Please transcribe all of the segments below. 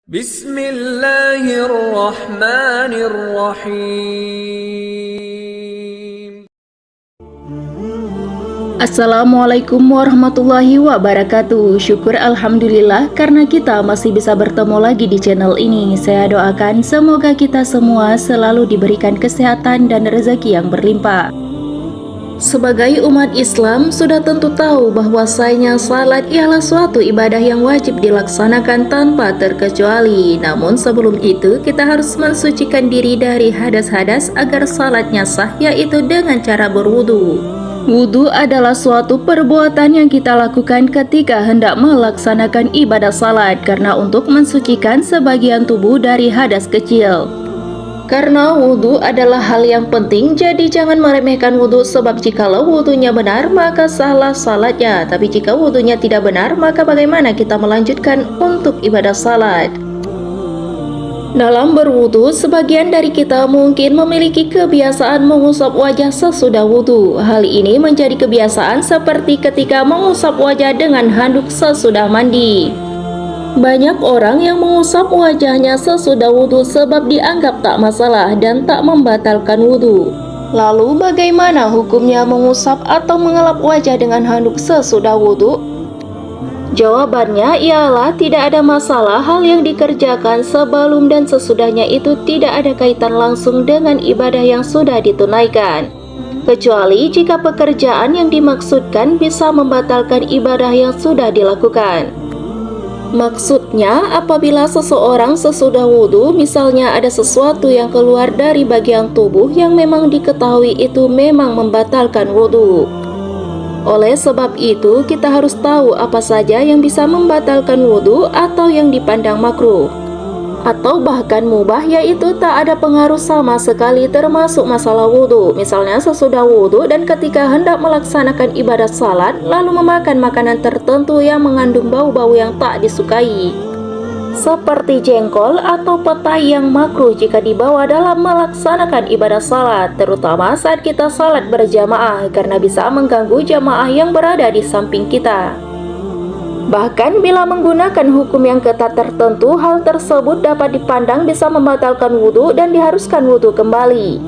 Bismillahirrahmanirrahim. Assalamualaikum warahmatullahi wabarakatuh. Syukur alhamdulillah karena kita masih bisa bertemu lagi di channel ini. Saya doakan semoga kita semua selalu diberikan kesehatan dan rezeki yang berlimpah. Sebagai umat Islam, sudah tentu tahu bahwasanya salat ialah suatu ibadah yang wajib dilaksanakan tanpa terkecuali. Namun sebelum itu, kita harus mensucikan diri dari hadas-hadas agar salatnya sah, yaitu dengan cara berwudu. Wudu adalah suatu perbuatan yang kita lakukan ketika hendak melaksanakan ibadah salat, karena untuk mensucikan sebagian tubuh dari hadas kecil. Karena wudhu adalah hal yang penting, jadi jangan meremehkan wudhu, sebab jikalau wudhunya benar maka sahlah salatnya. Tapi jika wudhunya tidak benar, maka bagaimana kita melanjutkan untuk ibadah salat? Dalam berwudhu, sebagian dari kita mungkin memiliki kebiasaan mengusap wajah sesudah wudhu. Hal ini menjadi kebiasaan seperti ketika mengusap wajah dengan handuk sesudah mandi. Banyak orang yang mengusap wajahnya sesudah wudhu sebab dianggap tak masalah dan tak membatalkan wudhu. Lalu bagaimana hukumnya mengusap atau mengelap wajah dengan handuk sesudah wudhu? Jawabannya ialah tidak ada masalah. Hal yang dikerjakan sebelum dan sesudahnya itu tidak ada kaitan langsung dengan ibadah yang sudah ditunaikan, kecuali jika pekerjaan yang dimaksudkan bisa membatalkan ibadah yang sudah dilakukan. Maksudnya, apabila seseorang sesudah wudhu, misalnya ada sesuatu yang keluar dari bagian tubuh yang memang diketahui itu memang membatalkan wudhu. Oleh sebab itu, kita harus tahu apa saja yang bisa membatalkan wudhu atau yang dipandang makruh, atau bahkan mubah, yaitu tak ada pengaruh sama sekali termasuk masalah wudhu. Misalnya sesudah wudhu dan ketika hendak melaksanakan ibadah salat, lalu memakan makanan tertentu yang mengandung bau-bau yang tak disukai, seperti jengkol atau petai yang makruh jika dibawa dalam melaksanakan ibadah salat, terutama saat kita salat berjamaah, karena bisa mengganggu jamaah yang berada di samping kita. Bahkan bila menggunakan hukum yang ketat tertentu, hal tersebut dapat dipandang bisa membatalkan wudhu dan diharuskan wudhu kembali.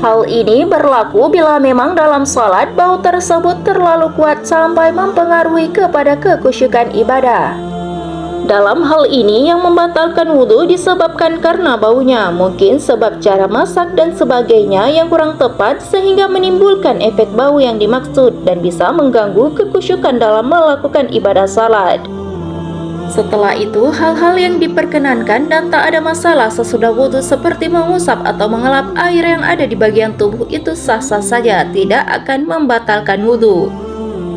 Hal ini berlaku bila memang dalam salat bau tersebut terlalu kuat sampai mempengaruhi kepada kekhusyukan ibadah. Dalam hal ini yang membatalkan wudhu disebabkan karena baunya, mungkin sebab cara masak dan sebagainya yang kurang tepat sehingga menimbulkan efek bau yang dimaksud dan bisa mengganggu kekhusyukan dalam melakukan ibadah salat. Setelah itu, hal-hal yang diperkenankan dan tak ada masalah sesudah wudhu seperti mengusap atau mengelap air yang ada di bagian tubuh itu sah-sah saja, tidak akan membatalkan wudhu.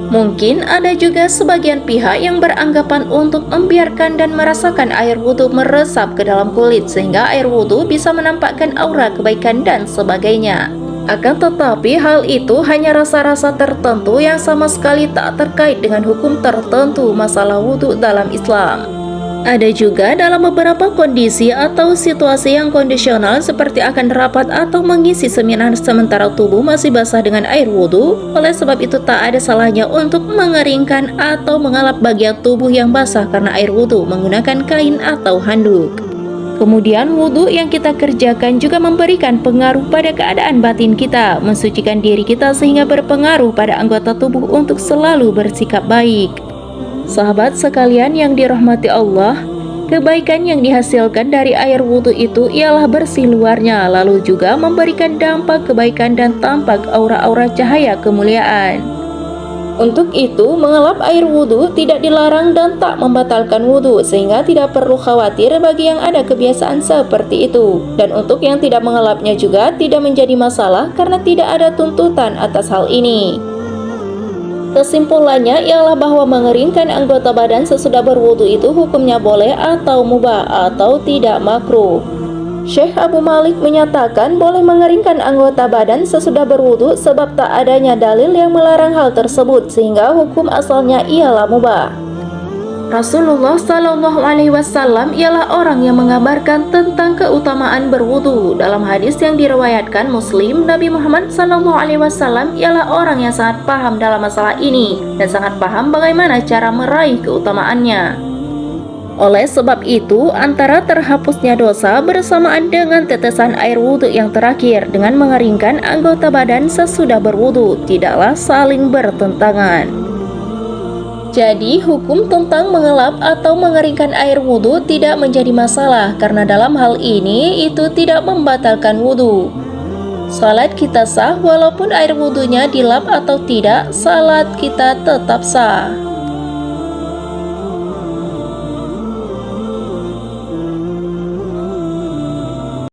Mungkin ada juga sebagian pihak yang beranggapan untuk membiarkan dan merasakan air wudhu meresap ke dalam kulit sehingga air wudhu bisa menampakkan aura kebaikan dan sebagainya. Akan tetapi hal itu hanya rasa-rasa tertentu yang sama sekali tak terkait dengan hukum tertentu masalah wudhu dalam Islam. Ada juga dalam beberapa kondisi atau situasi yang kondisional seperti akan rapat atau mengisi seminar sementara tubuh masih basah dengan air wudhu. Oleh sebab itu tak ada salahnya untuk mengeringkan atau mengelap bagian tubuh yang basah karena air wudhu menggunakan kain atau handuk. Kemudian wudhu yang kita kerjakan juga memberikan pengaruh pada keadaan batin kita, mensucikan diri kita sehingga berpengaruh pada anggota tubuh untuk selalu bersikap baik. Sahabat sekalian yang dirahmati Allah, kebaikan yang dihasilkan dari air wudhu itu ialah bersih luarnya, lalu juga memberikan dampak kebaikan dan tampak aura-aura cahaya kemuliaan. Untuk itu, mengelap air wudhu tidak dilarang dan tak membatalkan wudhu, sehingga tidak perlu khawatir bagi yang ada kebiasaan seperti itu. Dan untuk yang tidak mengelapnya juga tidak menjadi masalah karena tidak ada tuntutan atas hal ini. Kesimpulannya ialah bahwa mengeringkan anggota badan sesudah berwudu itu hukumnya boleh atau mubah atau tidak makruh. Syekh Abu Malik menyatakan boleh mengeringkan anggota badan sesudah berwudu sebab tak adanya dalil yang melarang hal tersebut sehingga hukum asalnya ialah mubah. Rasulullah Shallallahu Alaihi Wasallam ialah orang yang mengabarkan tentang keutamaan berwudu. Dalam hadis yang diriwayatkan Muslim, Nabi Muhammad Shallallahu Alaihi Wasallam ialah orang yang sangat paham dalam masalah ini dan sangat paham bagaimana cara meraih keutamaannya. Oleh sebab itu, antara terhapusnya dosa bersamaan dengan tetesan air wudhu yang terakhir dengan mengeringkan anggota badan sesudah berwudhu tidaklah saling bertentangan. Jadi, hukum tentang mengelap atau mengeringkan air wudhu tidak menjadi masalah karena dalam hal ini itu tidak membatalkan wudhu. Salat kita sah walaupun air wudhunya dilap atau tidak, salat kita tetap sah.